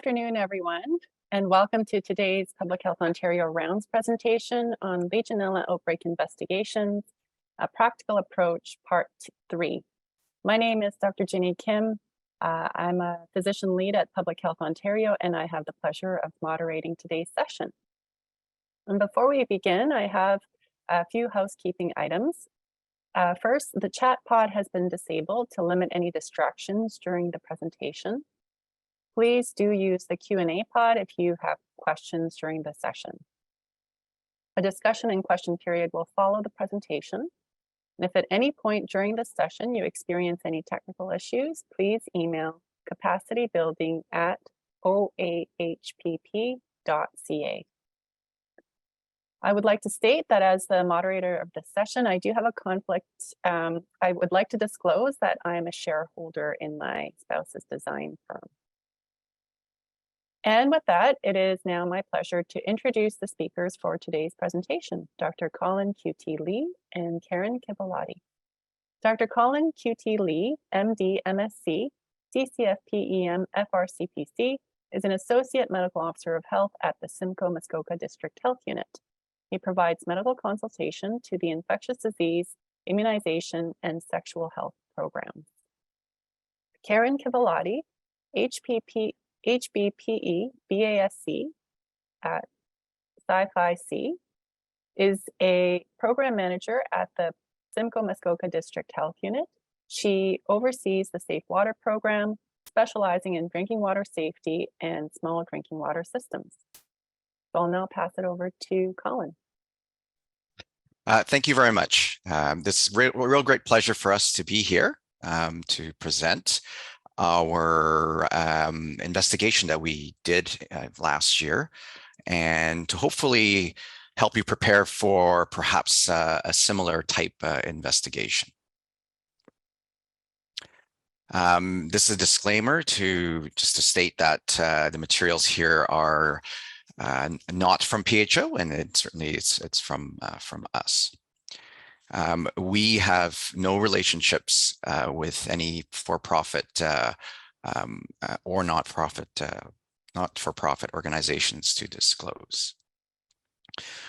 afternoon, everyone, and welcome to today's Public Health Ontario Rounds presentation on Legionella outbreak investigations, a practical approach, part 3. My name is Dr. Ginny Kim. I'm a physician lead at Public Health Ontario, and I have the pleasure of moderating today's session. And before we begin, I have a few housekeeping items. First, the chat pod has been disabled to limit any distractions during the presentation. Please do use the Q&A pod if you have questions during the session. A discussion and question period will follow the presentation. And if at any point during the session you experience any technical issues, please email capacitybuilding@oahpp.ca. I would like to state that as the moderator of this session, I do have a conflict. I would like to disclose that I am a shareholder in my spouse's design firm. And with that, it is now my pleasure to introduce the speakers for today's presentation, Dr. Colin QT Lee and Karen Kivalati. Dr. Colin QT Lee, MD, MSc, CCFPEM, FRCPC, is an Associate Medical Officer of Health at the Simcoe Muskoka District Health Unit. He provides medical consultation to the infectious disease, immunization, and sexual health programs. Karen Kivalati, HBPE BASc at Sci-Fi-C, is a program manager at the Simcoe Muskoka District Health Unit. She oversees the Safe Water Program, specializing in drinking water safety and small drinking water systems. So I'll now pass it over to Colin. Thank you very much. This is a real great pleasure for us to be here to present our investigation that we did last year, and to hopefully help you prepare for perhaps a similar type investigation. This is a disclaimer just to state that the materials here are not from PHO, and it's from us. We have no relationships with any for-profit or not-for-profit organizations to disclose.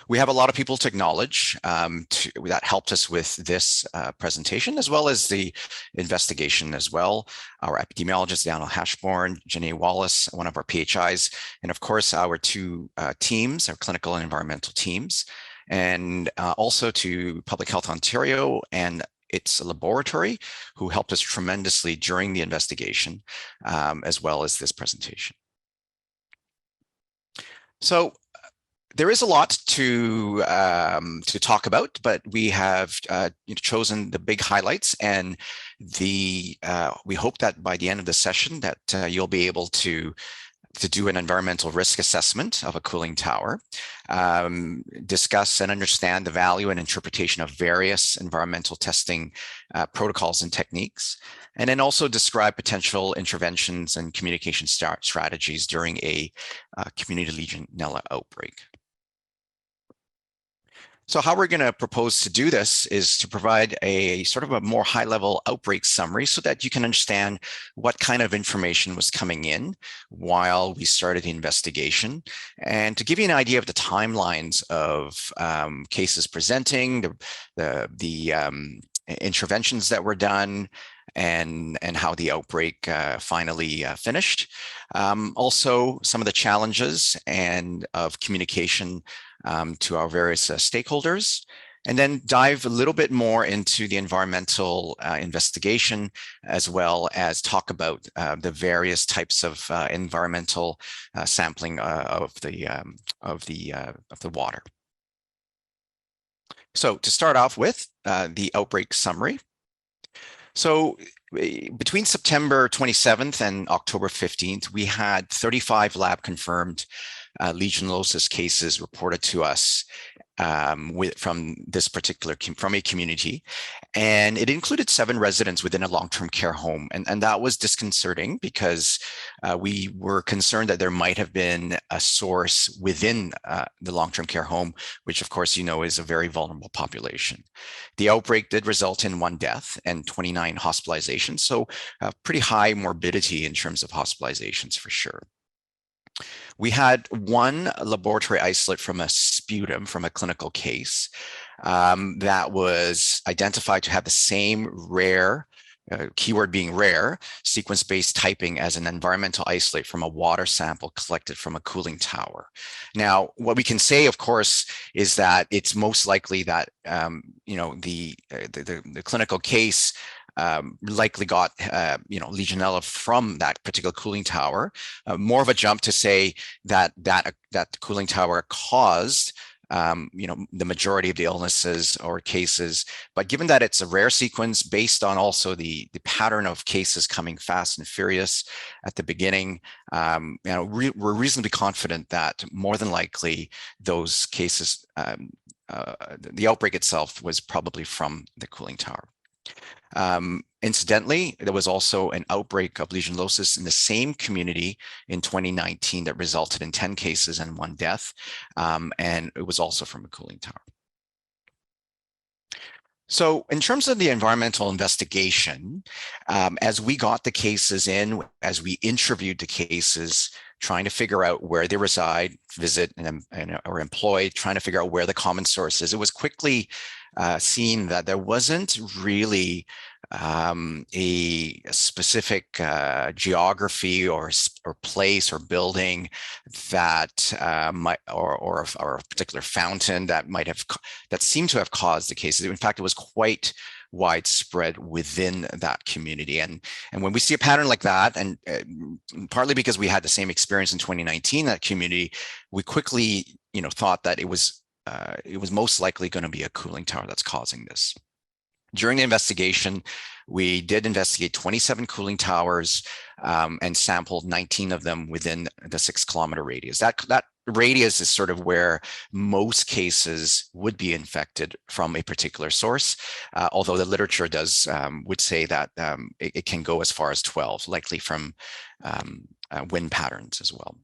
We have a lot of people to acknowledge that helped us with this presentation, as well as the investigation as well. Our epidemiologist, Daniel Hashborn, Janae Wallace, one of our PHIs, and of course, our two teams, our clinical and environmental teams, and also to Public Health Ontario and its laboratory, who helped us tremendously during the investigation, as well as this presentation. So there is a lot to talk about, but we have chosen the big highlights, and we hope that by the end of the session that you'll be able to do an environmental risk assessment of a cooling tower, discuss and understand the value and interpretation of various environmental testing protocols and techniques, and then also describe potential interventions and communication strategies during a community Legionella outbreak. So how we're going to propose to do this is to provide a sort of a more high-level outbreak summary so that you can understand what kind of information was coming in while we started the investigation, and to give you an idea of the timelines of cases presenting, the interventions that were done, and how the outbreak finally finished. Also, some of the challenges and of communication to our various stakeholders, and then dive a little bit more into the environmental investigation, as well as talk about the various types of environmental sampling of the water. So to start off with the outbreak summary. So between September 27th and October 15th, we had 35 lab confirmed Legionellosis cases reported to us from a community, and it included 7 residents within a long-term care home, and that was disconcerting because we were concerned that there might have been a source within the long-term care home, which of course is a very vulnerable population. The outbreak did result in 1 death and 29 hospitalizations, so pretty high morbidity in terms of hospitalizations for sure. We had one laboratory isolate from a sputum from a clinical case that was identified to have the same rare, keyword being rare, sequence-based typing as an environmental isolate from a water sample collected from a cooling tower. Now, what we can say, of course, is that it's most likely that the clinical case likely got Legionella from that particular cooling tower. More of a jump to say that cooling tower caused the majority of the illnesses or cases. But given that it's a rare sequence based on also the pattern of cases coming fast and furious at the beginning, we're reasonably confident that more than likely those cases, the outbreak itself was probably from the cooling tower. Incidentally, there was also an outbreak of legionellosis in the same community in 2019 that resulted in 10 cases and 1 death, and it was also from a cooling tower. So in terms of the environmental investigation, as we got the cases in, as we interviewed the cases, trying to figure out where they reside, visit, or employ, trying to figure out where the common source is, it was quickly seen that there wasn't really a specific geography or place or building that might, or a particular fountain that seemed to have caused the cases. In fact, it was quite widespread within that community. And when we see a pattern like that, and partly because we had the same experience in 2019, that community, we quickly thought that it was most likely going to be a cooling tower that's causing this. During the investigation, we did investigate 27 cooling towers and sampled 19 of them within the 6-kilometer radius. That radius is sort of where most cases would be infected from a particular source, although the literature would say that it can go as far as 12, likely from wind patterns as well.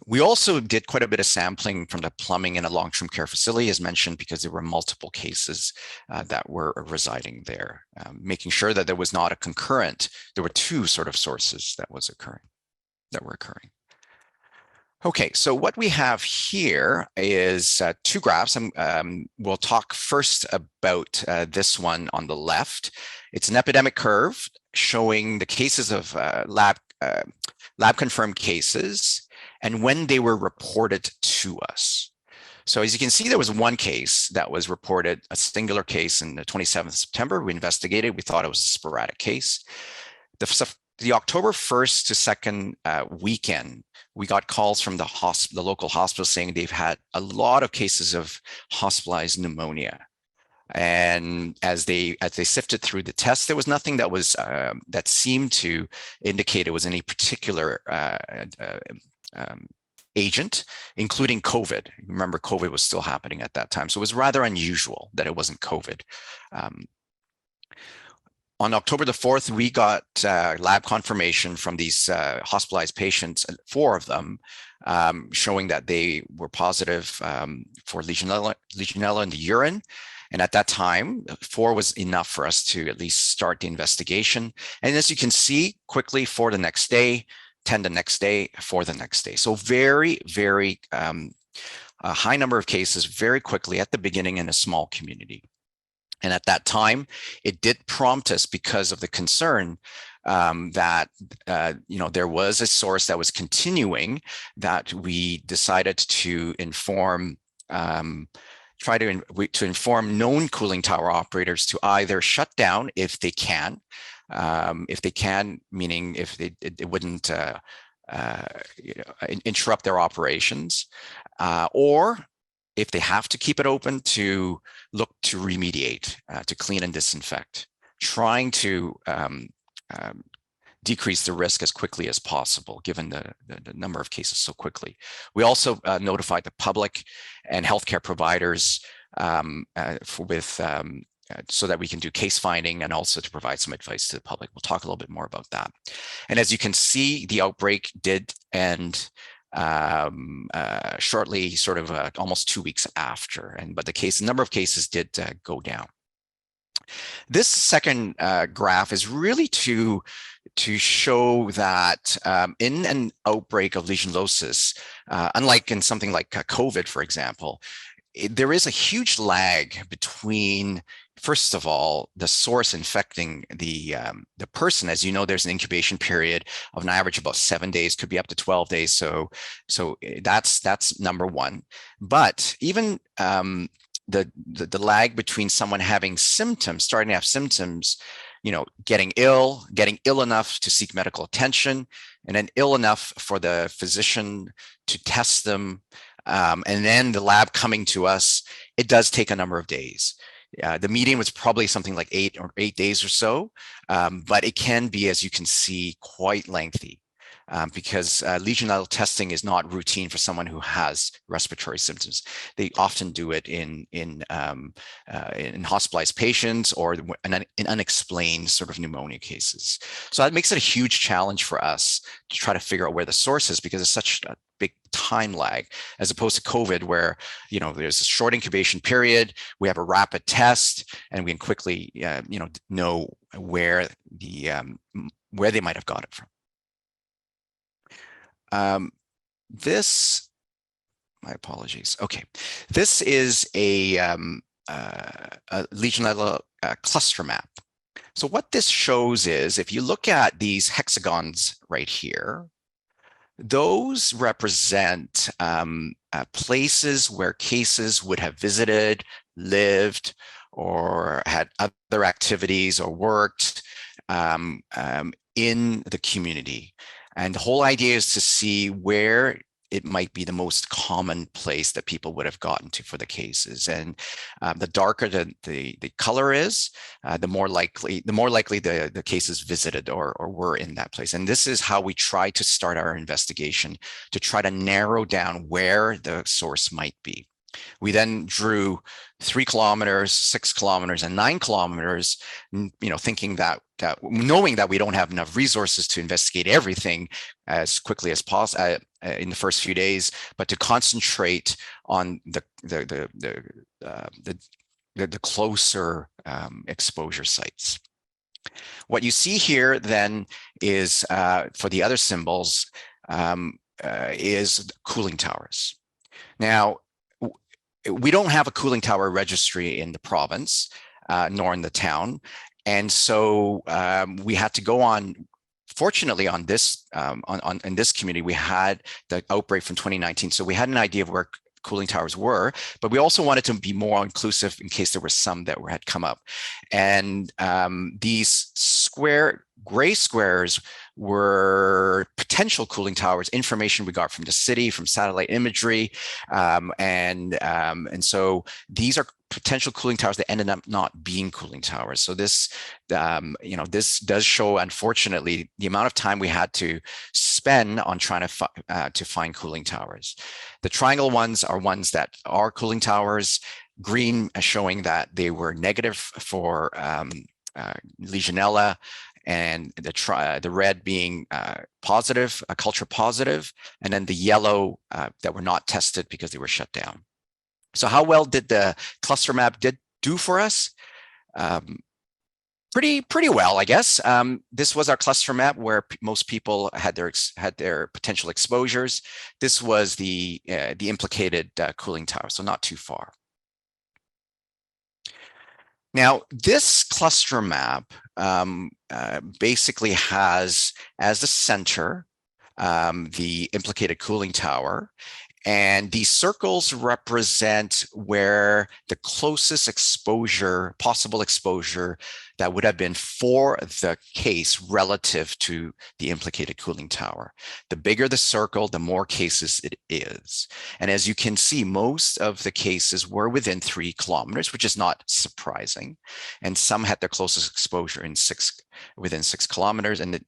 We also did quite a bit of sampling from the plumbing in a long-term care facility, as mentioned, because there were multiple cases that were residing there, making sure that there was not a concurrent. There were 2 sort of sources that were occurring. Okay, so what we have here is 2 graphs. We'll talk first about this one on the left. It's an epidemic curve showing the cases of lab-confirmed cases and when they were reported to us. So as you can see, there was 1 case that was reported, a singular case in the 27th of September. We investigated, we thought it was a sporadic case. The October 1st to 2nd weekend, we got calls from the local hospital saying they've had a lot of cases of hospitalized pneumonia. And as they sifted through the tests, there was nothing that was that seemed to indicate it was any particular agent, including COVID. Remember, COVID was still happening at that time. So it was rather unusual that it wasn't COVID. On October the 4th, we got lab confirmation from these hospitalized patients, 4 of them, showing that they were positive for Legionella in the urine. And at that time, 4 was enough for us to at least start the investigation. And as you can see, quickly 4 the next day, 10 the next day, 4 the next day. So very, very a high number of cases very quickly at the beginning in a small community. And at that time, it did prompt us, because of the concern that there was a source that was continuing, that we decided to inform inform known cooling tower operators to either shut down if they can, meaning if it wouldn't interrupt their operations, or if they have to keep it open, to look to remediate, to clean and disinfect, trying to decrease the risk as quickly as possible, given the number of cases so quickly. We also notified the public and healthcare providers so that we can do case finding and also to provide some advice to the public. We'll talk a little bit more about that. And as you can see, the outbreak did end shortly, sort of almost 2 weeks after, but the number of cases did go down. This second graph is really to to show that in an outbreak of legionellosis, unlike in something like COVID, for example, there is a huge lag between, first of all, the source infecting the person. As you know, there's an incubation period of an average about 7 days, could be up to 12 days. So that's number one. But even the lag between someone having symptoms, starting to have symptoms, getting ill enough to seek medical attention, and then ill enough for the physician to test them, and then the lab coming to us, it does take a number of days. The median was probably something like 8 days or so, but it can be, as you can see, quite lengthy. Because Legionella testing is not routine for someone who has respiratory symptoms. They often do it in hospitalized patients or in unexplained sort of pneumonia cases. So that makes it a huge challenge for us to try to figure out where the source is, because it's such a big time lag, as opposed to COVID, where there's a short incubation period, we have a rapid test, and we can quickly know where they might have got it from. My apologies. Okay, this is a Legionella cluster map. So what this shows is, if you look at these hexagons right here, those represent places where cases would have visited, lived, or had other activities or worked in the community. And the whole idea is to see where it might be the most common place that people would have gotten to for the cases. And the darker the color is, the more likely the cases visited or were in that place. And this is how we try to start our investigation, to try to narrow down where the source might be. We then drew 3 kilometers, 6 kilometers, and 9 kilometers, thinking that knowing that we don't have enough resources to investigate everything as quickly as possible in the first few days, but to concentrate on the closer exposure sites. What you see here then is, for the other symbols, is cooling towers. Now, we don't have a cooling tower registry in the province, nor in the town. And so we had to go on, fortunately on this, in this community, we had the outbreak from 2019. So we had an idea of where cooling towers were, but we also wanted to be more inclusive in case there were some that had come up. And these gray squares were potential cooling towers, information we got from the city, from satellite imagery. And so these are potential cooling towers that ended up not being cooling towers. So this, this does show, unfortunately, the amount of time we had to spend on trying to find cooling towers. The triangle ones are ones that are cooling towers. Green showing that they were negative for Legionella, and the red being positive, culture positive, and then the yellow that were not tested because they were shut down. So how well did the cluster map do for us? Pretty well, I guess. This was our cluster map where most people had their potential exposures. This was the implicated cooling tower, so not too far. Now, this cluster map basically has as the center the implicated cooling tower, and these circles represent where the closest exposure, possible exposure that would have been for the case relative to the implicated cooling tower. The bigger the circle, the more cases it is. And as you can see, most of the cases were within 3 kilometers, which is not surprising. And some had their closest exposure within 6 kilometers, and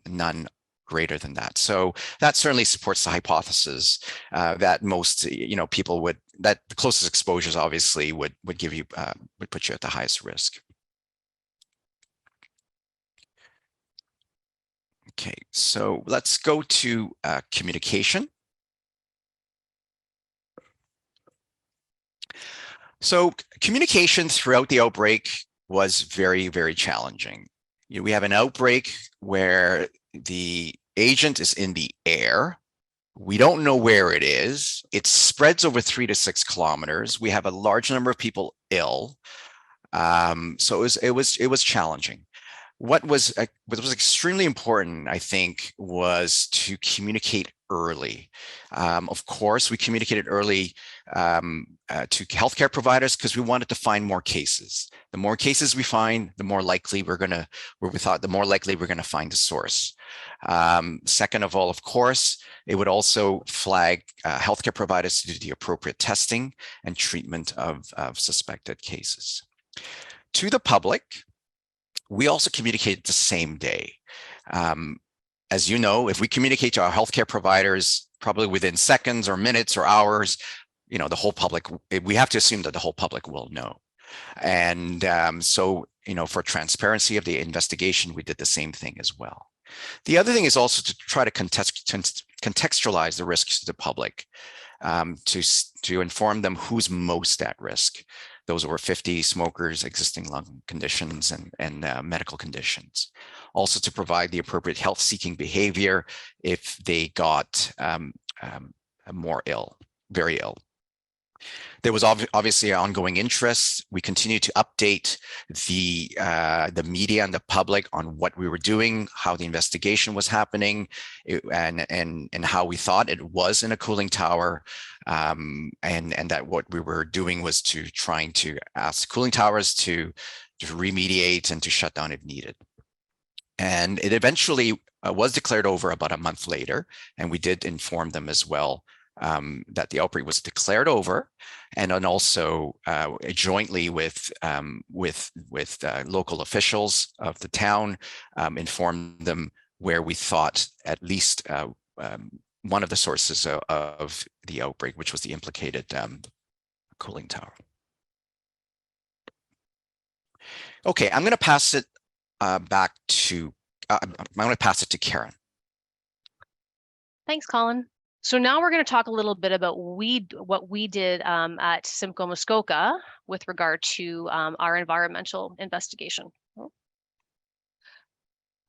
none greater than that. So that certainly supports the hypothesis that most, people that the closest exposures obviously would give you, would put you at the highest risk. Okay, so let's go to communication. So communication throughout the outbreak was very, very challenging. We have an outbreak where the agent is in the air. We don't know where it is. It spreads over 3 to 6 kilometers. We have a large number of people ill. So it was challenging. What was extremely important, I think, was to communicate early. Of course, we communicated early to healthcare providers because we wanted to find more cases. The more cases we find, the more likely the more likely we're going to find the source. Second of all, of course, it would also flag healthcare providers to do the appropriate testing and treatment of suspected cases. To the public, we also communicated the same day. As you know, if we communicate to our healthcare providers, probably within seconds or minutes or hours, the whole public, we have to assume that the whole public will know. And so, for transparency of the investigation, we did the same thing as well. The other thing is also to try to contextualize the risks to the public, to inform them who's most at risk. Those over 50, smokers, existing lung conditions, and medical conditions. Also to provide the appropriate health-seeking behavior if they got more ill, very ill. There was obviously ongoing interest. We continued to update the media and the public on what we were doing, how the investigation was happening, and how we thought it was in a cooling tower, and that what we were doing was trying to ask cooling towers to remediate and to shut down if needed. And it eventually was declared over about a month later, and we did inform them as well that the outbreak was declared over, and then also jointly with local officials of the town, informed them where we thought at least one of the sources of the outbreak, which was the implicated cooling tower. Okay, I'm going to pass it back to I'm going to pass it to Karen. Thanks, Colin. So now we're going to talk a little bit about what we did at Simcoe, Muskoka with regard to our environmental investigation.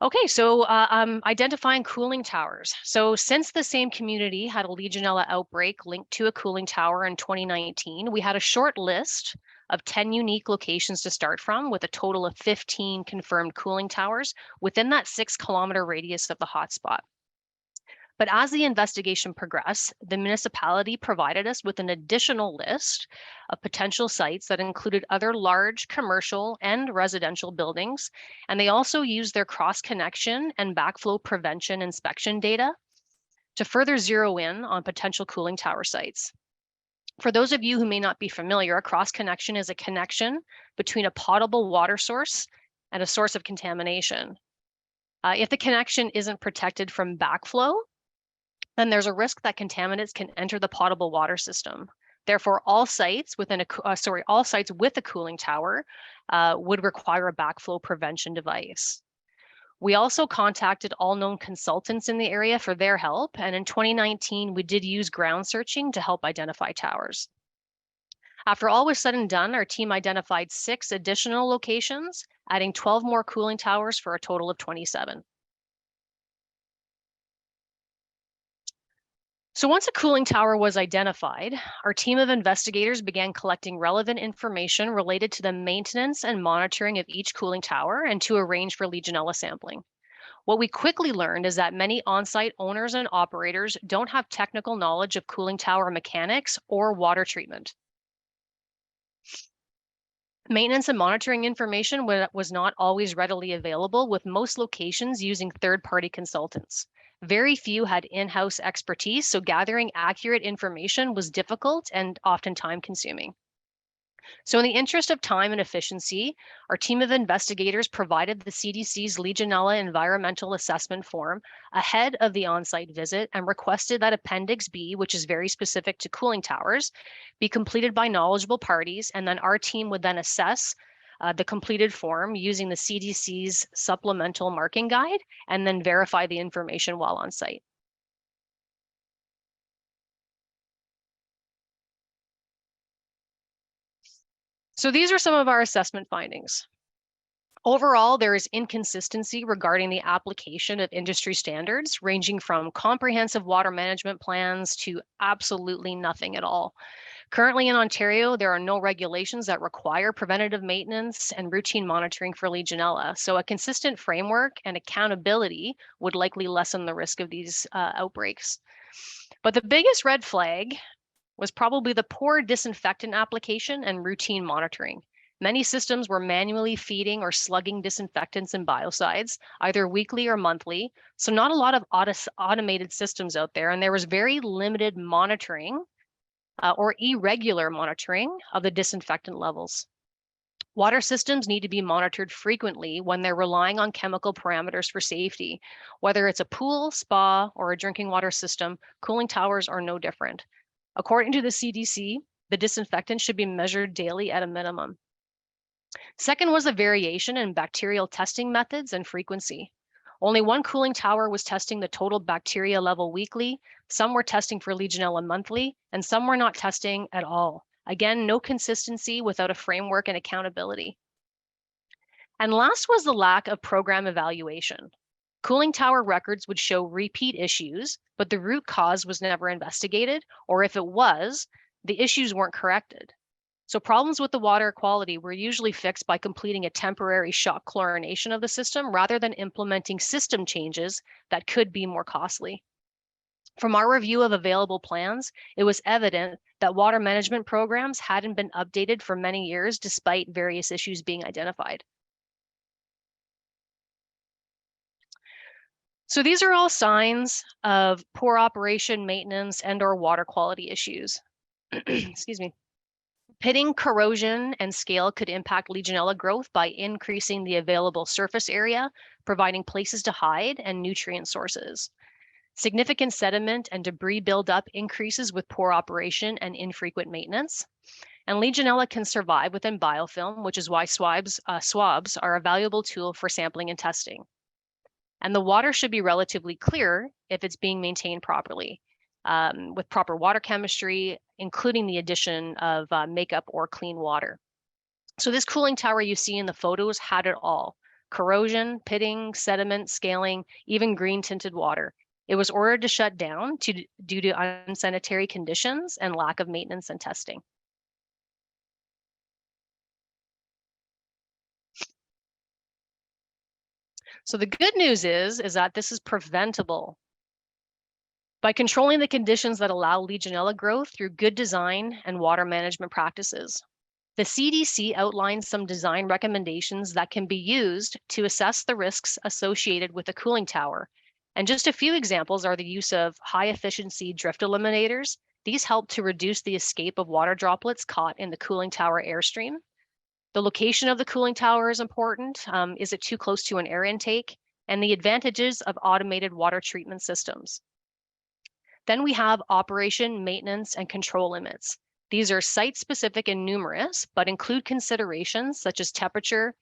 Okay, so identifying cooling towers. So since the same community had a Legionella outbreak linked to a cooling tower in 2019, we had a short list of 10 unique locations to start from, with a total of 15 confirmed cooling towers within that 6-kilometer radius of the hotspot. But as the investigation progressed, the municipality provided us with an additional list of potential sites that included other large commercial and residential buildings. And they also used their cross-connection and backflow prevention inspection data to further zero in on potential cooling tower sites. For those of you who may not be familiar, a cross-connection is a connection between a potable water source and a source of contamination. If the connection isn't protected from backflow, then there's a risk that contaminants can enter the potable water system. Therefore, all sites with a cooling tower would require a backflow prevention device. We also contacted all known consultants in the area for their help, and in 2019, we did use ground searching to help identify towers. After all was said and done, our team identified 6 additional locations, adding 12 more cooling towers for a total of 27. So once a cooling tower was identified, our team of investigators began collecting relevant information related to the maintenance and monitoring of each cooling tower and to arrange for Legionella sampling. What we quickly learned is that many on-site owners and operators don't have technical knowledge of cooling tower mechanics or water treatment. Maintenance and monitoring information was not always readily available, with most locations using third-party consultants. Very few had in-house expertise, so gathering accurate information was difficult and often time-consuming. So in the interest of time and efficiency, our team of investigators provided the CDC's Legionella environmental assessment form ahead of the on-site visit and requested that Appendix B, which is very specific to cooling towers, be completed by knowledgeable parties, and then our team would then assess the completed form using the CDC's supplemental marking guide, and then verify the information while on site. So these are some of our assessment findings. Overall, there is inconsistency regarding the application of industry standards, ranging from comprehensive water management plans to absolutely nothing at all. Currently in Ontario, there are no regulations that require preventative maintenance and routine monitoring for Legionella. So a consistent framework and accountability would likely lessen the risk of these outbreaks. But the biggest red flag was probably the poor disinfectant application and routine monitoring. Many systems were manually feeding or slugging disinfectants and biocides, either weekly or monthly. So not a lot of automated systems out there, and there was very limited monitoring or irregular monitoring of the disinfectant levels. Water systems need to be monitored frequently when they're relying on chemical parameters for safety. Whether it's a pool, spa, or a drinking water system, cooling towers are no different. According to the CDC, the disinfectant should be measured daily at a minimum. Second was a variation in bacterial testing methods and frequency. Only one cooling tower was testing the total bacteria level weekly, some were testing for Legionella monthly, and some were not testing at all. Again, no consistency without a framework and accountability. And last was the lack of program evaluation. Cooling tower records would show repeat issues, but the root cause was never investigated, or if it was, the issues weren't corrected. So problems with the water quality were usually fixed by completing a temporary shock chlorination of the system rather than implementing system changes that could be more costly. From our review of available plans, it was evident that water management programs hadn't been updated for many years despite various issues being identified. So these are all signs of poor operation, maintenance, and/or water quality issues. Excuse me. Pitting, corrosion, and scale could impact Legionella growth by increasing the available surface area, providing places to hide, and nutrient sources. Significant sediment and debris buildup increases with poor operation and infrequent maintenance. And Legionella can survive within biofilm, which is why swabs are a valuable tool for sampling and testing. And the water should be relatively clear if it's being maintained properly. With proper water chemistry, including the addition of makeup or clean water. So this cooling tower you see in the photos had it all: corrosion, pitting, sediment, scaling, even green tinted water. It was ordered to shut down due to unsanitary conditions and lack of maintenance and testing. So the good news is that this is preventable by controlling the conditions that allow Legionella growth through good design and water management practices. The CDC outlines some design recommendations that can be used to assess the risks associated with a cooling tower. And just a few examples are the use of high efficiency drift eliminators. These help to reduce the escape of water droplets caught in the cooling tower airstream. The location of the cooling tower is important. Is it too close to an air intake? And the advantages of automated water treatment systems. Then we have operation, maintenance, and control limits. These are site-specific and numerous, but include considerations such as temperature,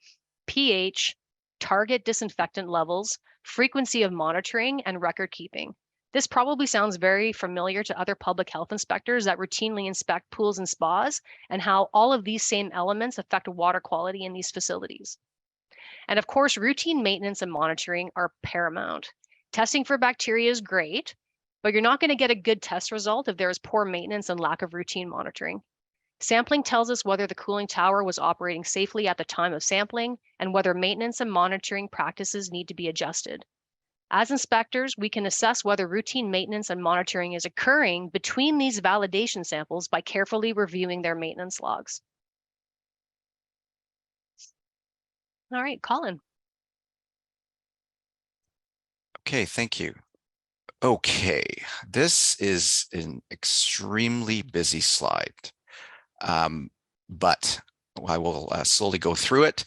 pH, target disinfectant levels, frequency of monitoring, and record keeping. This probably sounds very familiar to other public health inspectors that routinely inspect pools and spas, and how all of these same elements affect water quality in these facilities. And of course, routine maintenance and monitoring are paramount. Testing for bacteria is great, but you're not going to get a good test result if there is poor maintenance and lack of routine monitoring. Sampling tells us whether the cooling tower was operating safely at the time of sampling and whether maintenance and monitoring practices need to be adjusted. As inspectors, we can assess whether routine maintenance and monitoring is occurring between these validation samples by carefully reviewing their maintenance logs. All right, Colin. Okay, thank you. Okay, this is an extremely busy slide, but I will slowly go through it,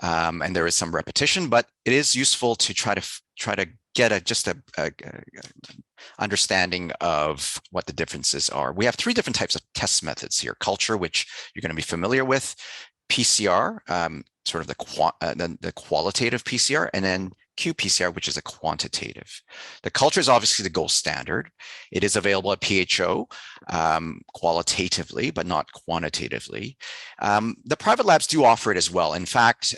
and there is some repetition, but it is useful to try to get just a understanding of what the differences are. We have three different types of test methods here: culture, which you're going to be familiar with; PCR, sort of the qualitative PCR, and then qPCR, which is a quantitative. The culture is obviously the gold standard. It is available at PHO qualitatively, but not quantitatively. The private labs do offer it as well. In fact,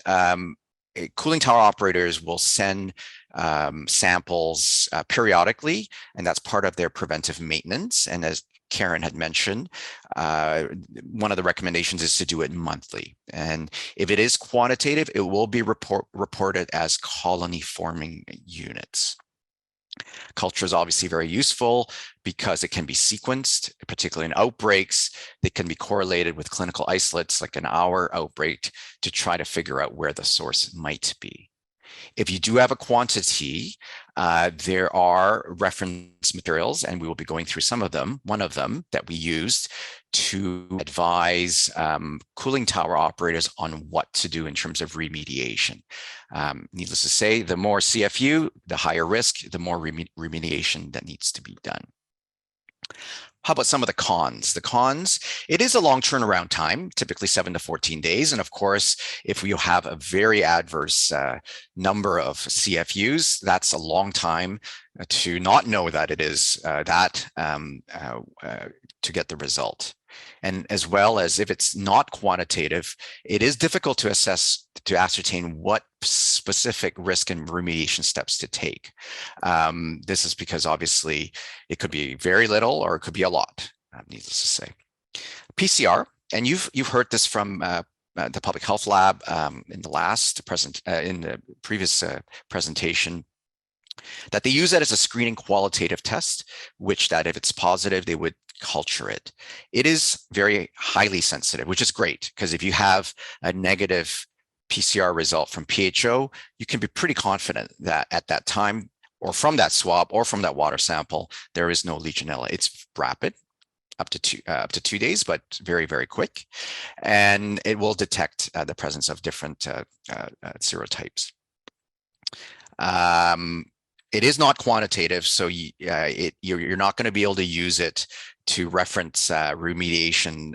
cooling tower operators will send samples periodically, and that's part of their preventive maintenance. And as Karen had mentioned, one of the recommendations is to do it monthly. And if it is quantitative, it will be reported as colony forming units. Culture is obviously very useful because it can be sequenced, particularly in outbreaks. They can be correlated with clinical isolates, like an hour outbreak, to try to figure out where the source might be. If you do have a quantity, there are reference materials, and we will be going through some of them. One of them that we used to advise cooling tower operators on what to do in terms of remediation. Needless to say, the more CFU, the higher risk, the more remediation that needs to be done. How about some of the cons? The cons, it is a long turnaround time, typically 7 to 14 days. And of course, if you have a very adverse number of CFUs, that's a long time to not know that it is to get the result. And as well as if it's not quantitative, it is difficult to assess, to ascertain what specific risk and remediation steps to take. This is because obviously it could be very little or it could be a lot, needless to say. PCR, and you've heard this from the Public Health Lab in the previous presentation, that they use that as a screening qualitative test, which that if it's positive, they would culture it. It is very highly sensitive, which is great, because if you have a negative PCR result from PHO, you can be pretty confident that at that time, or from that swab, or from that water sample, there is no Legionella. It's rapid, up to 2 days, but very, very quick. And it will detect the presence of different serotypes. It is not quantitative, so you're not going to be able to use it to reference remediation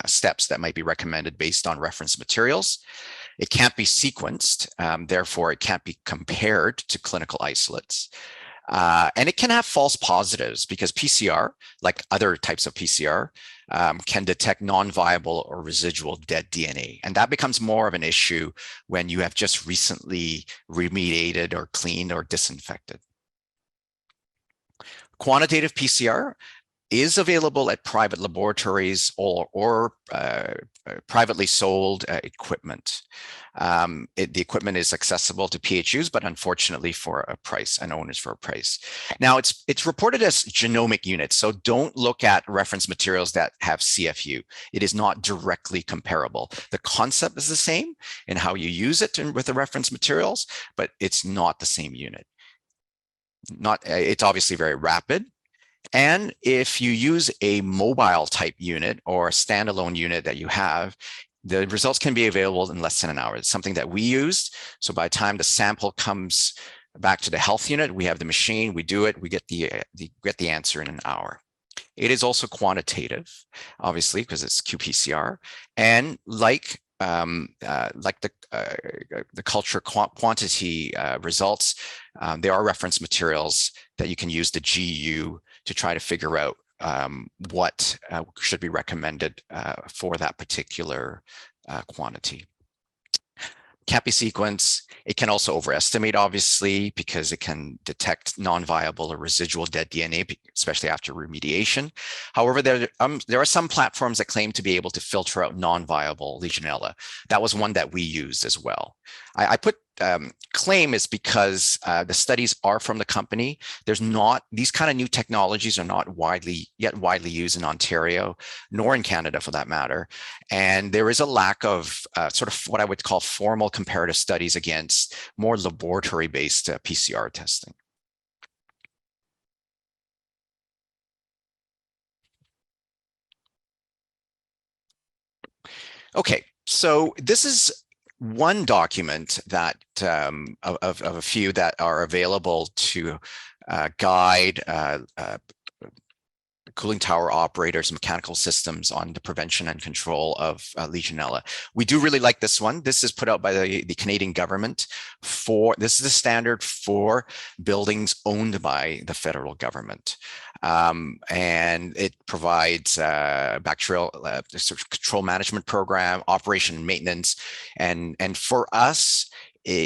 steps that might be recommended based on reference materials. It can't be sequenced, therefore it can't be compared to clinical isolates. And it can have false positives because PCR, like other types of PCR, can detect non-viable or residual dead DNA. And that becomes more of an issue when you have just recently remediated or cleaned or disinfected. Quantitative PCR is available at private laboratories or privately sold equipment. The equipment is accessible to PHUs, but unfortunately for a price, and owners for a price. Now it's reported as genomic units, so don't look at reference materials that have CFU. It is not directly comparable. The concept is the same in how you use it with the reference materials, but it's not the same unit. It's obviously very rapid. And if you use a mobile type unit or a standalone unit that you have, the results can be available in less than an hour. It's something that we used. So by the time the sample comes back to the health unit, we have the machine, we do it, we get the answer in an hour. It is also quantitative, obviously, because it's qPCR. And like the culture quantity results, there are reference materials that you can use the GU to try to figure out what should be recommended for that particular quantity. Can't be sequenced. It can also overestimate, obviously, because it can detect non-viable or residual dead DNA, especially after remediation. However, there are some platforms that claim to be able to filter out non-viable Legionella. That was one that we used as well. I put claim is because the studies are from the company. There's not, these kind of new technologies are not widely used in Ontario, nor in Canada for that matter. And there is a lack of sort of what I would call formal comparative studies against more laboratory-based PCR testing. Okay, so this is one document that of a few that are available to guide cooling tower operators, mechanical systems on the prevention and control of Legionella. We do really like this one. This is put out by the Canadian government this is the standard for buildings owned by the federal government. And it provides bacterial control management program, operation and maintenance. And for us,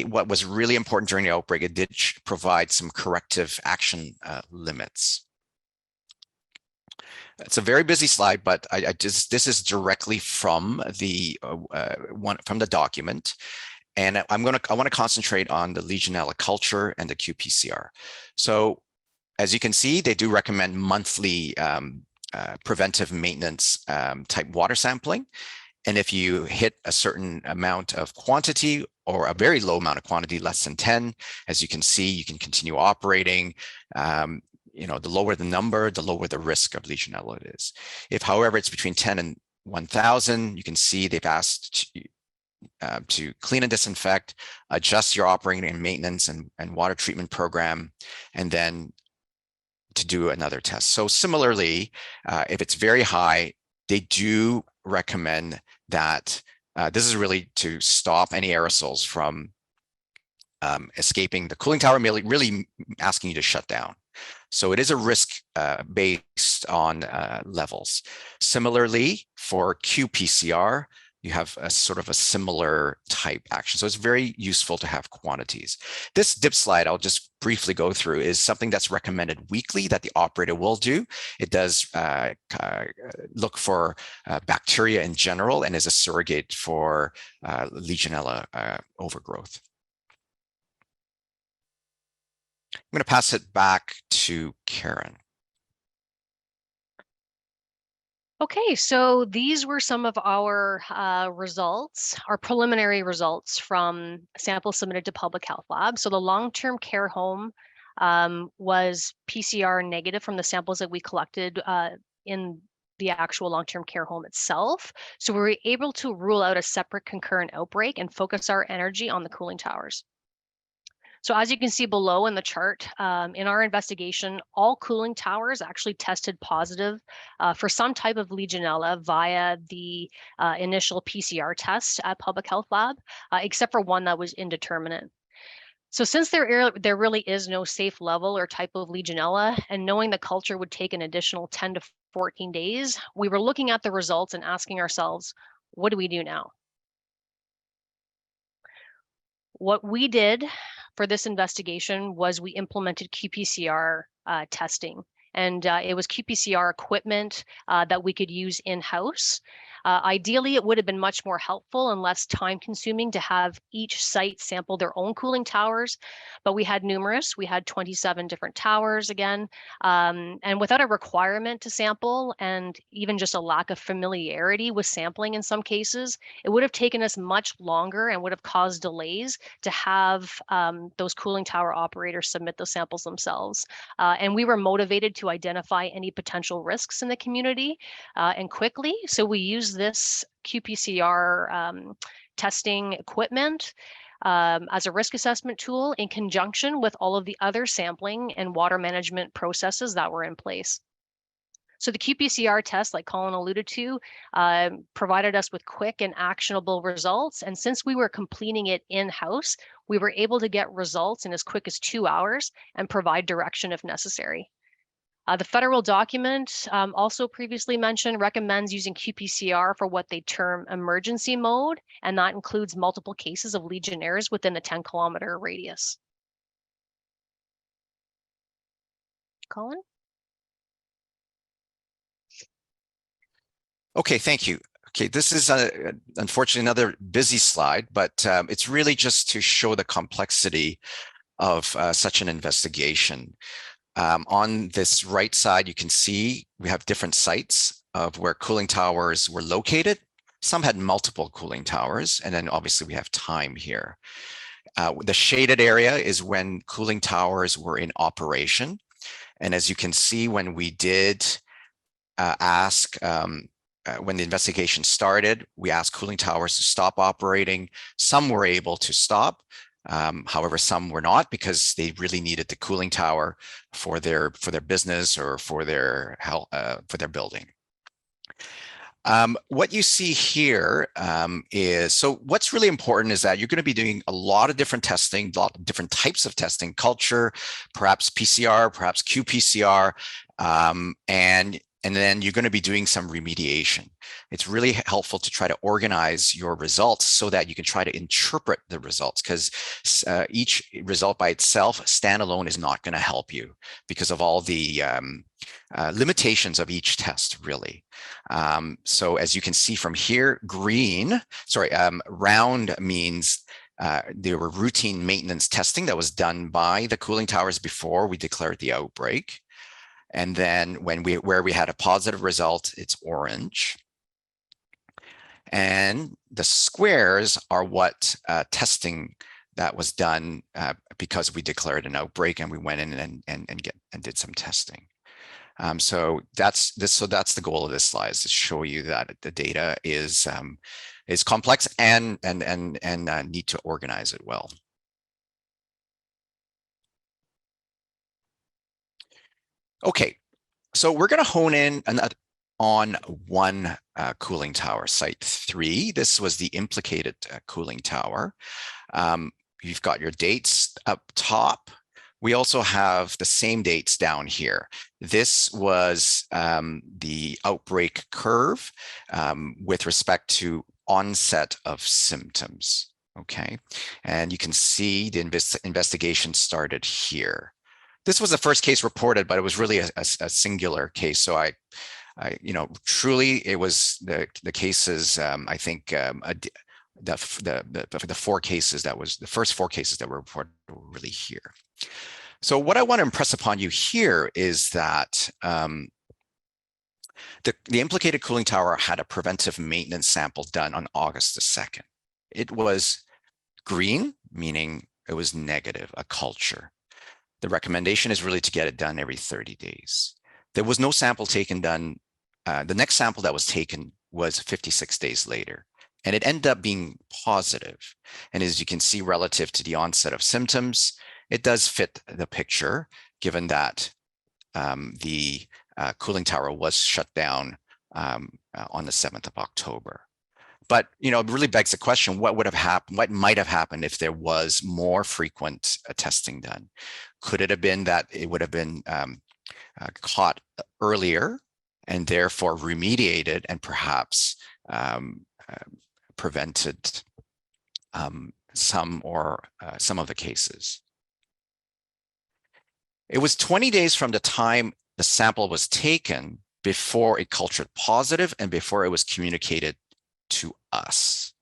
what was really important during the outbreak, it did provide some corrective action limits. It's a very busy slide, but this is directly from the from the document, and I want to concentrate on the Legionella culture and the qPCR. So, as you can see, they do recommend monthly preventive maintenance type water sampling, and if you hit a certain amount of quantity or a very low amount of quantity, less than 10, as you can see, you can continue operating. The lower the number, the lower the risk of Legionella it is. If, however, it's between 10 and 1,000, you can see they've asked to clean and disinfect, adjust your operating and maintenance and water treatment program, and then to do another test. So similarly, if it's very high, they do recommend that this is really to stop any aerosols from escaping the cooling tower, really asking you to shut down. So it is a risk based on levels. Similarly, for qPCR, you have a sort of a similar type action. So it's very useful to have quantities. This dip slide, I'll just briefly go through, is something that's recommended weekly that the operator will do. It does look for bacteria in general and is a surrogate for Legionella overgrowth. I'm going to pass it back to Karen. Okay, so these were some of our results, our preliminary results from samples submitted to Public Health Lab. So the long-term care home was PCR negative from the samples that we collected in the actual long-term care home itself. So we were able to rule out a separate concurrent outbreak and focus our energy on the cooling towers. So as you can see below in the chart, in our investigation, all cooling towers actually tested positive for some type of Legionella via the initial PCR test at Public Health Lab, except for one that was indeterminate. So since there really is no safe level or type of Legionella, and knowing the culture would take an additional 10 to 14 days, we were looking at the results and asking ourselves, what do we do now? What we did for this investigation was we implemented qPCR testing, and it was qPCR equipment that we could use in-house. Ideally, it would have been much more helpful and less time-consuming to have each site sample their own cooling towers, but we had numerous. We had 27 different towers again, and without a requirement to sample and even just a lack of familiarity with sampling in some cases, it would have taken us much longer and would have caused delays to have those cooling tower operators submit those samples themselves. And we were motivated to identify any potential risks in the community and quickly. So we used this qPCR testing equipment as a risk assessment tool in conjunction with all of the other sampling and water management processes that were in place. So the qPCR test, like Colin alluded to, provided us with quick and actionable results. And since we were completing it in-house, we were able to get results in as quick as 2 hours and provide direction if necessary. The federal document, also previously mentioned, recommends using qPCR for what they term emergency mode, and that includes multiple cases of Legionnaires within a 10-kilometer radius. Colin? Okay, thank you. Okay, this is unfortunately another busy slide, but it's really just to show the complexity of such an investigation. On this right side, you can see we have different sites of where cooling towers were located. Some had multiple cooling towers, and then obviously we have time here. The shaded area is when cooling towers were in operation. And as you can see, when we did ask, when the investigation started, we asked cooling towers to stop operating. Some were able to stop. However, some were not because they really needed the cooling tower for their business or for their health, for their building. What you see here is, so what's really important is that you're going to be doing a lot of different testing, a lot of different types of testing, culture, perhaps PCR, perhaps qPCR, and then you're going to be doing some remediation. It's really helpful to try to organize your results so that you can try to interpret the results, because each result by itself, standalone, is not going to help you because of all the limitations of each test, really. So as you can see from here, round means there were routine maintenance testing that was done by the cooling towers before we declared the outbreak. And then where we had a positive result, it's orange. And the squares are what testing that was done because we declared an outbreak and we went in and did some testing. So that's the goal of this slide, is to show you that the data is complex and need to organize it well. Okay, so we're going to hone in on one cooling tower, site 3. This was the implicated cooling tower. You've got your dates up top. We also have the same dates down here. This was the outbreak curve with respect to onset of symptoms. Okay, and you can see the investigation started here. This was the first case reported, but it was really a singular case. So I truly, it was the cases. I think the four cases the first 4 cases that were reported were really here. So what I want to impress upon you here is that the implicated cooling tower had a preventive maintenance sample done on August the 2nd. It was green, meaning it was negative, a culture. The recommendation is really to get it done every 30 days. There was no sample taken done. The next sample that was taken was 56 days later, and it ended up being positive. And as you can see, relative to the onset of symptoms, it does fit the picture, given that the cooling tower was shut down on the 7th of October. But it really begs the question: what would have happened? What might have happened if there was more frequent testing done? Could it have been that it would have been caught earlier and therefore remediated and perhaps prevented some of the cases? It was 20 days from the time the sample was taken before it cultured positive and before it was communicated to us.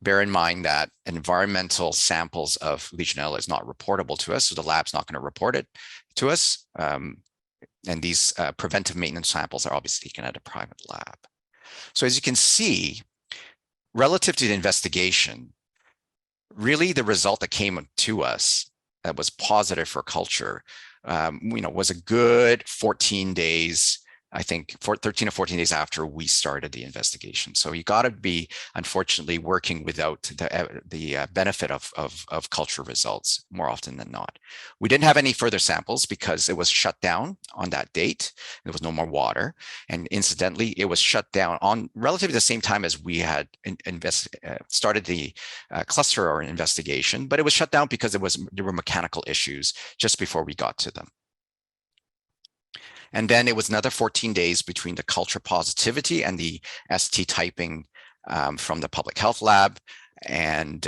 Bear in mind that environmental samples of Legionella is not reportable to us, so the lab's not going to report it to us. And these preventive maintenance samples are obviously taken at a private lab. So as you can see, relative to the investigation, really the result that came to us that was positive for culture, was a good 14 days, I think 13 or 14 days after we started the investigation. So you got to be, unfortunately, working without the benefit of culture results more often than not. We didn't have any further samples because it was shut down on that date. There was no more water. And incidentally, it was shut down on relatively the same time as we had started the cluster or investigation, but it was shut down because there were mechanical issues just before we got to them. And then it was another 14 days between the culture positivity and the ST typing from the public health lab. And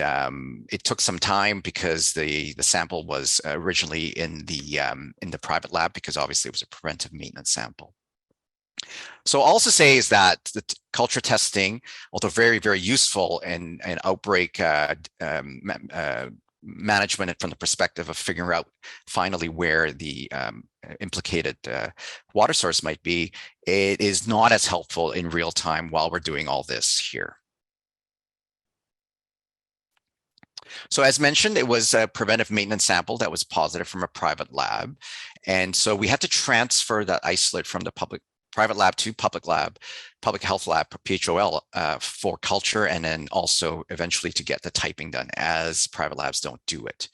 it took some time because the sample was originally in the private lab, because obviously it was a preventive maintenance sample. So I'll also say is that the culture testing, although very, very useful in outbreak management from the perspective of figuring out finally where the implicated water source might be, it is not as helpful in real time while we're doing all this here. So as mentioned, it was a preventive maintenance sample that was positive from a private lab. And so we had to transfer that isolate from the public private lab to public health lab, PHO for culture, and then also eventually to get the typing done, as private labs don't do it.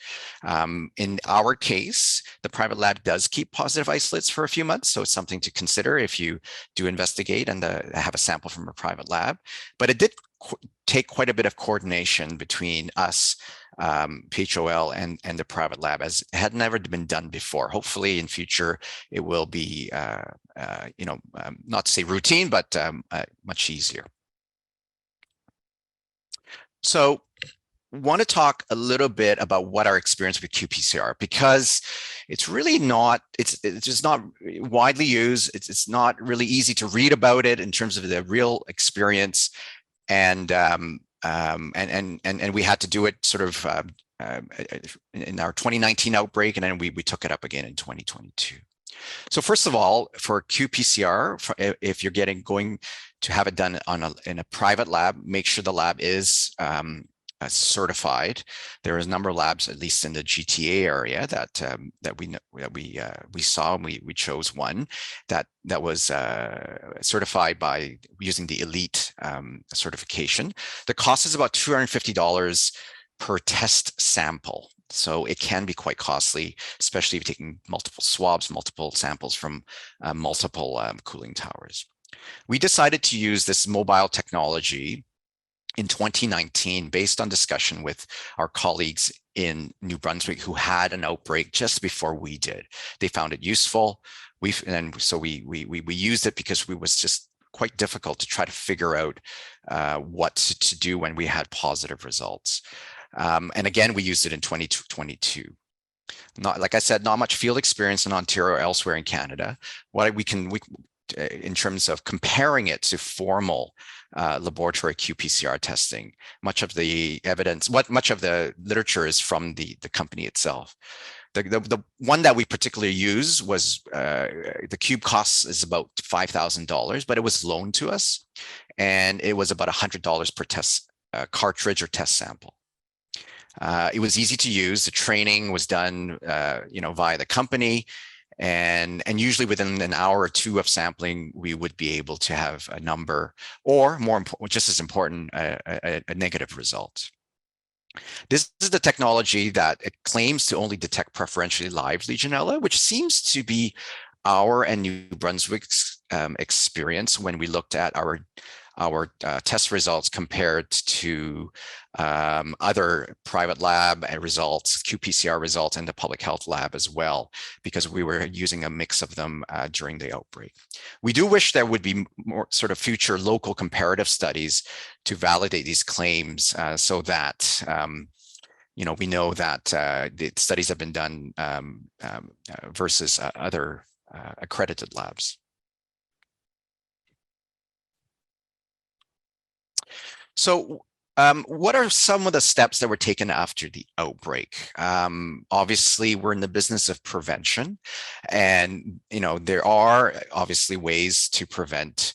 In our case, the private lab does keep positive isolates for a few months, so it's something to consider if you do investigate and have a sample from a private lab. But it did take quite a bit of coordination between us, PHOL, and the private lab, as it had never been done before. Hopefully in future it will be not to say routine, but much easier. So want to talk a little bit about what our experience with qPCR, because it's really not, it's just not widely used. It's not really easy to read about it in terms of the real experience. And we had to do it sort of in our 2019 outbreak, and then we took it up again in 2022. So first of all, for qPCR, if you're going to have it done in a private lab, make sure the lab is certified. There is a number of labs, at least in the GTA area, that we saw, and we chose one that was certified by using the elite certification. The cost is about $250 per test sample. So it can be quite costly, especially if you're taking multiple swabs, multiple samples from multiple cooling towers. We decided to use this mobile technology in 2019 based on discussion with our colleagues in New Brunswick who had an outbreak just before we did. They found it useful. We used it because it was just quite difficult to try to figure out what to do when we had positive results. And again, we used it in 2022. Like I said, not much field experience in Ontario or elsewhere in Canada. What we in terms of comparing it to formal laboratory qPCR testing, much of the evidence, much of the literature is from the company itself. The one that we particularly use was the cube cost is about $5,000, but it was loaned to us, and it was about $100 per test cartridge or test sample. It was easy to use. The training was done, via the company, and usually within an hour or two of sampling, we would be able to have a number, or more important, just as important, a negative result. This is the technology that it claims to only detect preferentially live Legionella, which seems to be our and New Brunswick's experience when we looked at our test results compared to other private lab results, qPCR results, and the public health lab as well, because we were using a mix of them during the outbreak. We do wish there would be more sort of future local comparative studies to validate these claims so that we know that the studies have been done versus other accredited labs. So what are some of the steps that were taken after the outbreak? Obviously, we're in the business of prevention, and there are obviously ways to prevent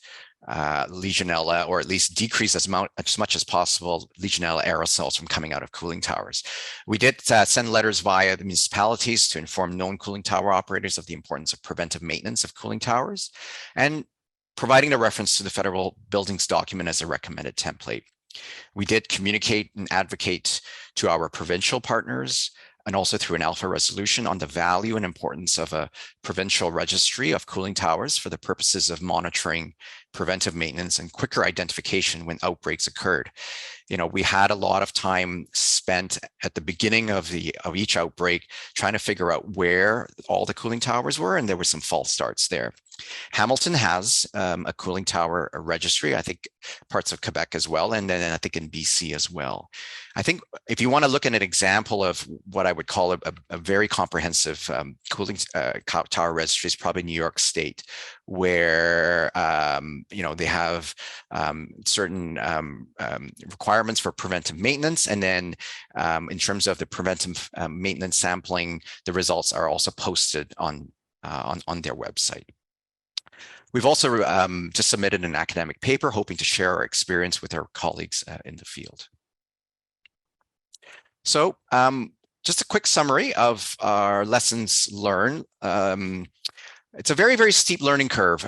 Legionella, or at least decrease as much as possible Legionella aerosols from coming out of cooling towers. We did send letters via the municipalities to inform known cooling tower operators of the importance of preventive maintenance of cooling towers, and providing a reference to the federal buildings document as a recommended template. We did communicate and advocate to our provincial partners, and also through an alpha resolution, on the value and importance of a provincial registry of cooling towers for the purposes of monitoring preventive maintenance and quicker identification when outbreaks occurred. We had a lot of time spent at the beginning of each outbreak trying to figure out where all the cooling towers were, and there were some false starts there. Hamilton has a cooling tower registry, I think parts of Quebec as well, and then I think in BC as well. I think if you want to look at an example of what I would call a very comprehensive cooling tower registry, is probably New York State, where they have certain requirements for preventive maintenance, and then in terms of the preventive maintenance sampling, the results are also posted on their website. We've also just submitted an academic paper hoping to share our experience with our colleagues in the field. So just a quick summary of our lessons learned. It's a very, very steep learning curve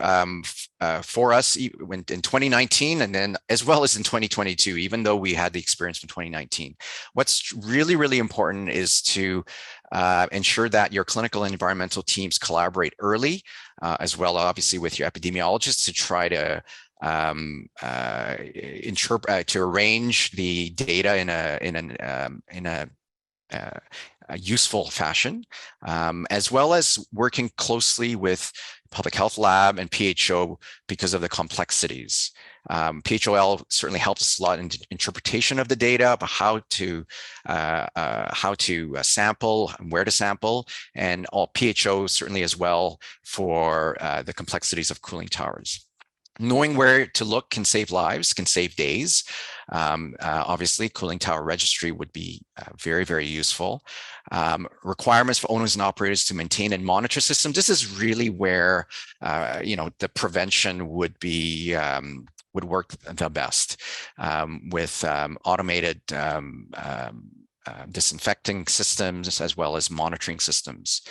for us in 2019, and then as well as in 2022, even though we had the experience from 2019. What's really, really important is to ensure that your clinical and environmental teams collaborate early, as well, obviously, with your epidemiologists to try to interpret, to arrange the data in a useful fashion, as well as working closely with public health lab and PHO because of the complexities. PHOL certainly helps us a lot in interpretation of the data, but how to sample, where to sample, and all PHO certainly as well for the complexities of cooling towers. Knowing where to look can save lives, can save days. Obviously, cooling tower registry would be very, very useful. Requirements for owners and operators to maintain and monitor systems. This is really where the prevention would be would work the best with automated disinfecting systems as well as monitoring systems.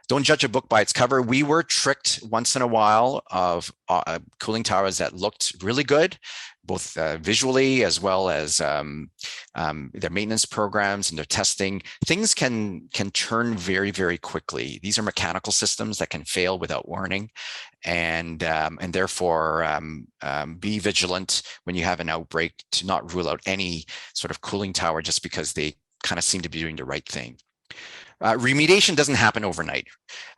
Don't judge a book by its cover. We were tricked once in a while of cooling towers that looked really good, both visually as well as their maintenance programs and their testing. Things can turn very, very quickly. These are mechanical systems that can fail without warning, and therefore be vigilant when you have an outbreak to not rule out any sort of cooling tower just because they kind of seem to be doing the right thing. Remediation doesn't happen overnight.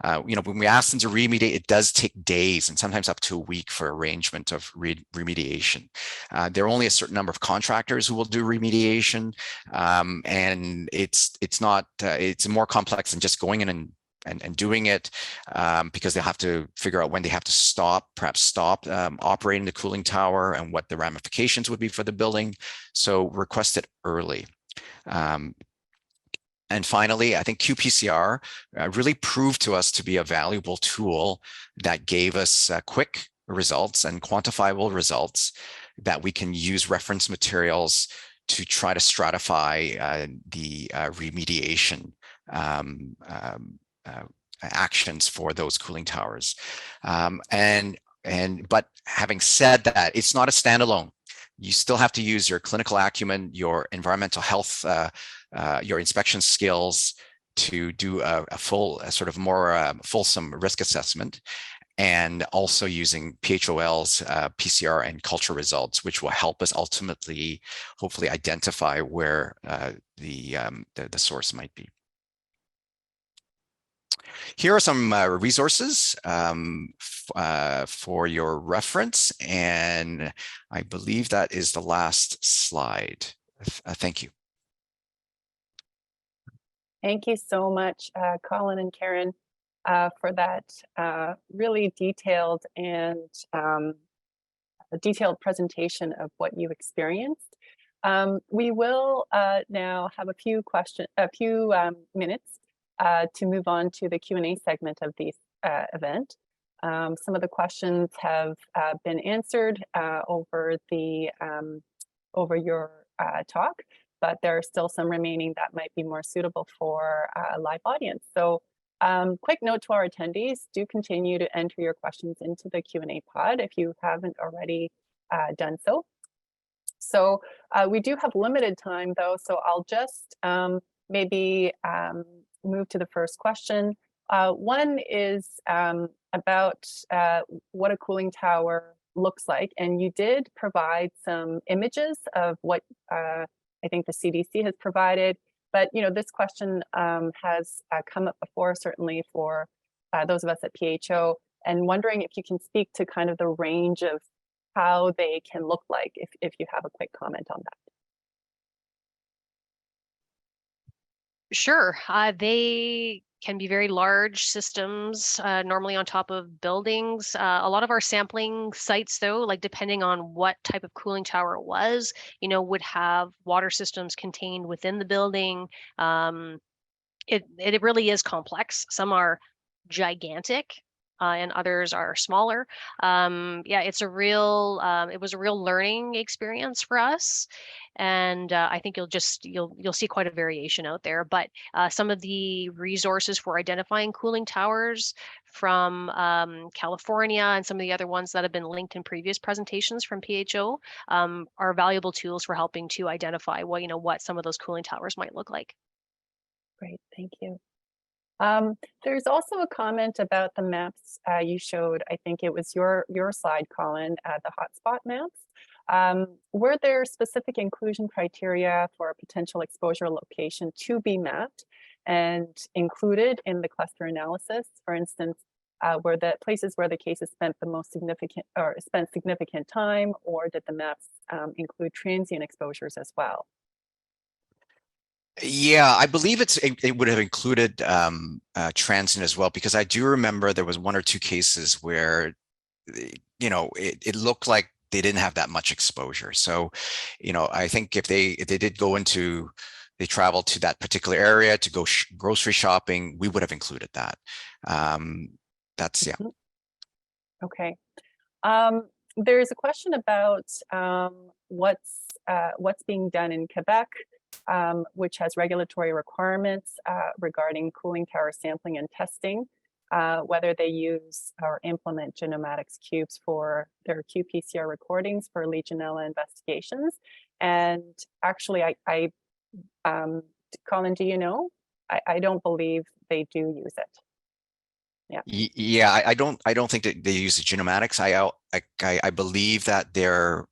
When we ask them to remediate, it does take days and sometimes up to a week for arrangement of remediation. There are only a certain number of contractors who will do remediation, and it's more complex than just going in and doing it, because they'll have to figure out when they have to perhaps stop operating the cooling tower and what the ramifications would be for the building. So request it early. And finally, I think qPCR really proved to us to be a valuable tool that gave us quick results and quantifiable results that we can use reference materials to try to stratify the remediation actions for those cooling towers. But having said that, it's not a standalone. You still have to use your clinical acumen, your environmental health, your inspection skills to do a full, sort of more fulsome risk assessment, and also using PHOL's PCR and culture results, which will help us ultimately, hopefully, identify where the source might be. Here are some resources for your reference, and I believe that is the last slide. Thank you. Thank you so much, Colin and Karen, for that really detailed and detailed presentation of what you experienced. We will now have a few minutes to move on to the Q&A segment of the event. Some of the questions have been answered over your talk, but there are still some remaining that might be more suitable for a live audience. So quick note to our attendees, do continue to enter your questions into the Q&A pod if you haven't already done so. So we do have limited time though, so I'll just maybe move to the first question. One is about what a cooling tower looks like, and you did provide some images of what I think the CDC has provided, but this question has come up before, certainly for those of us at PHO, and wondering if you can speak to kind of the range of how they can look like, if you have a quick comment on that. Sure. They can be very large systems, normally on top of buildings. A lot of our sampling sites, though, like depending on what type of cooling tower it was, would have water systems contained within the building. It really is complex. Some are gigantic. and others are smaller. Yeah, it's a real, it was a real learning experience for us. And I think you'll see quite a variation out there. But some of the resources for identifying cooling towers from California and some of the other ones that have been linked in previous presentations from PHO are valuable tools for helping to identify what some of those cooling towers might look like. Great, thank you. There's also a comment about the maps you showed. I think it was your slide, Colin, the hotspot maps. Were there specific inclusion criteria for a potential exposure location to be mapped and included in the cluster analysis? For instance, were the places where the cases spent the most significant or spent significant time, or did the maps include transient exposures as well? Yeah, I believe it would have included transient as well, because I do remember there was 1 or 2 cases where, it looked like they didn't have that much exposure. So, I think if they did go into, they traveled to that particular area to go grocery shopping, we would have included that. That's, yeah. Okay. There's a question about what's being done in Quebec, which has regulatory requirements regarding cooling tower sampling and testing, whether they use or implement genomatics cubes for their qPCR recordings for Legionella investigations. And actually, Colin, do you know? I don't believe they do use it. Yeah. Yeah, I don't think that they use the genomatics. I believe that their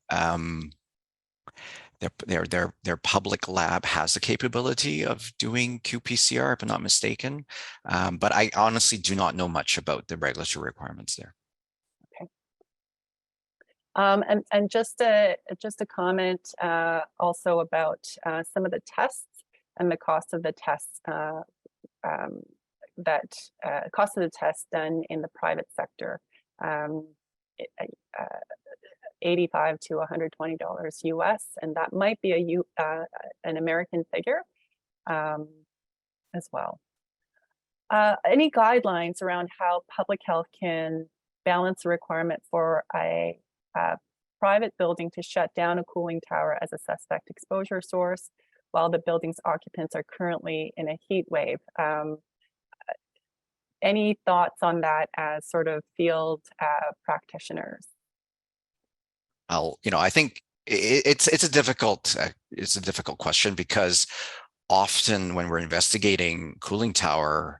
public lab has the capability of doing qPCR, if I'm not mistaken. But I honestly do not know much about the regulatory requirements there. Okay. And just a comment also about some of the tests and the cost of the tests cost of the tests done in the private sector. $85 to $120 US, and that might be an American figure as well. Any guidelines around how public health can balance the requirement for a private building to shut down a cooling tower as a suspect exposure source while the building's occupants are currently in a heat wave? Any thoughts on that as sort of field practitioners? I think it's a difficult question, because often when we're investigating cooling tower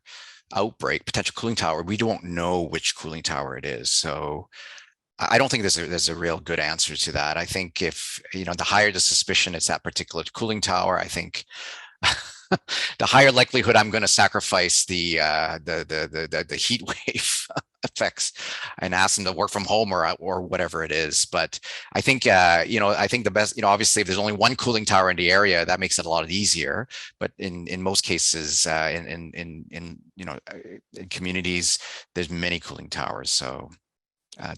outbreak, potential cooling tower, we don't know which cooling tower it is. So I don't think there's a real good answer to that. I think if, the higher the suspicion it's that particular cooling tower, I think the higher likelihood I'm going to sacrifice the heat wave effects and ask them to work from home or whatever it is. But I think I think the best, obviously if there's only one cooling tower in the area, that makes it a lot easier. But in most cases, in communities, there's many cooling towers, so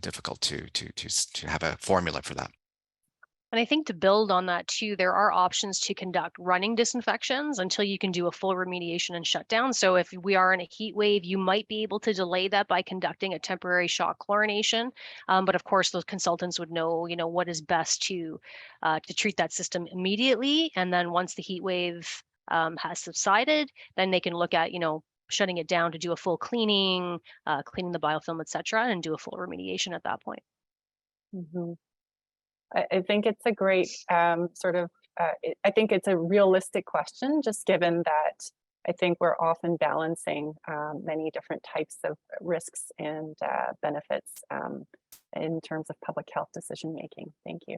difficult to have a formula for that. And I think to build on that too, there are options to conduct running disinfections until you can do a full remediation and shutdown. So if we are in a heat wave, you might be able to delay that by conducting a temporary shock chlorination. But of course, those consultants would know, what is best to treat that system immediately. And then once the heat wave has subsided, then they can look at, shutting it down to do a full cleaning, cleaning the biofilm, et cetera, and do a full remediation at that point. Mm-hmm. I think it's a great I think it's a realistic question, just given that I think we're often balancing many different types of risks and benefits in terms of public health decision making. Thank you.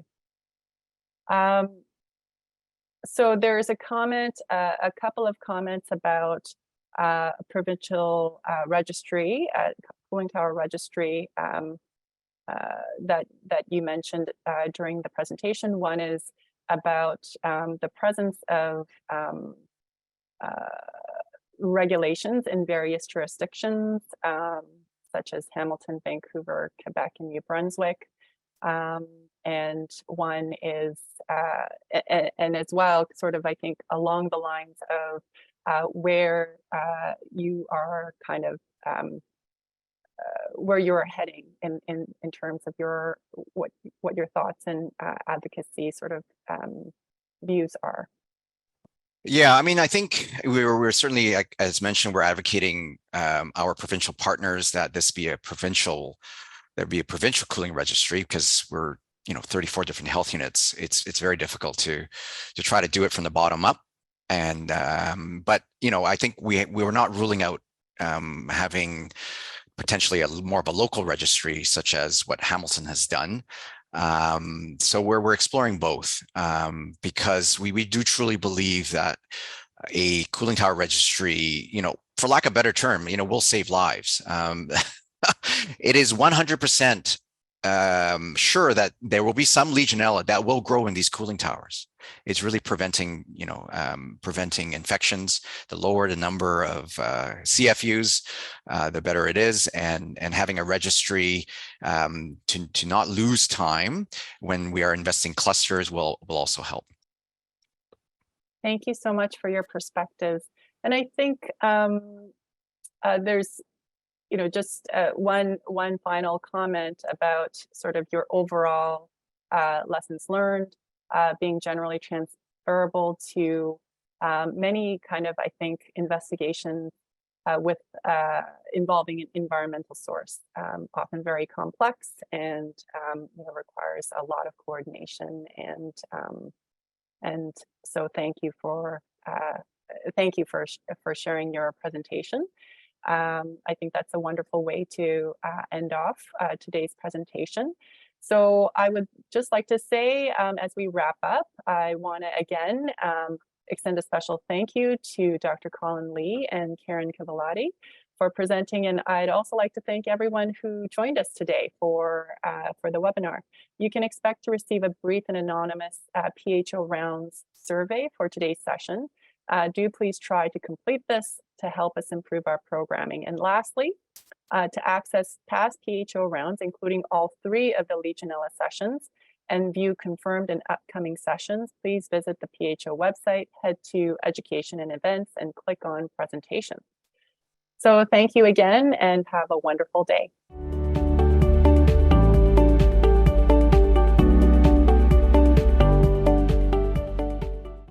So there's a comment, a couple of comments about a provincial registry, cooling tower registry, that you mentioned during the presentation. One is about the presence of regulations in various jurisdictions, such as Hamilton, Vancouver, Quebec, and New Brunswick. And one is, and as well, sort of, I think, along the lines of where you are kind of where you're heading in terms of your what your thoughts and advocacy sort of views are. Yeah, I mean, I think we're certainly, like, as mentioned, we're advocating our provincial partners that this be a provincial, there'd be a provincial cooling registry, because we're 34 different health units. It's very difficult to try to do it from the bottom up. And but I think we were not ruling out having potentially more of a local registry, such as what Hamilton has done. So we're exploring both, because we do truly believe that a cooling tower registry, for lack of a better term, will save lives. It is 100% sure that there will be some Legionella that will grow in these cooling towers. It's really preventing infections. The lower the number of CFUs, the better it is. And having a registry to not lose time when we are investing clusters will also help. Thank you so much for your perspectives. And I think there's just one final comment about sort of your overall lessons learned being generally transferable to many kind of, I think, investigations with involving an environmental source, often very complex and requires a lot of coordination. And so thank you for sharing your presentation. I think that's a wonderful way to end off today's presentation. So I would just like to say, as we wrap up, I want to again extend a special thank you to Dr. Colin Lee and Karen Cavallati for presenting. And I'd also like to thank everyone who joined us today for the webinar. You can expect to receive a brief and anonymous PHO rounds survey for today's session. Do please try to complete this to help us improve our programming. And lastly, to access past PHO rounds, including all 3 of the Legionella sessions, and view confirmed and upcoming sessions, please visit the PHO website, head to Education and Events, and click on Presentations. So thank you again, and have a wonderful day.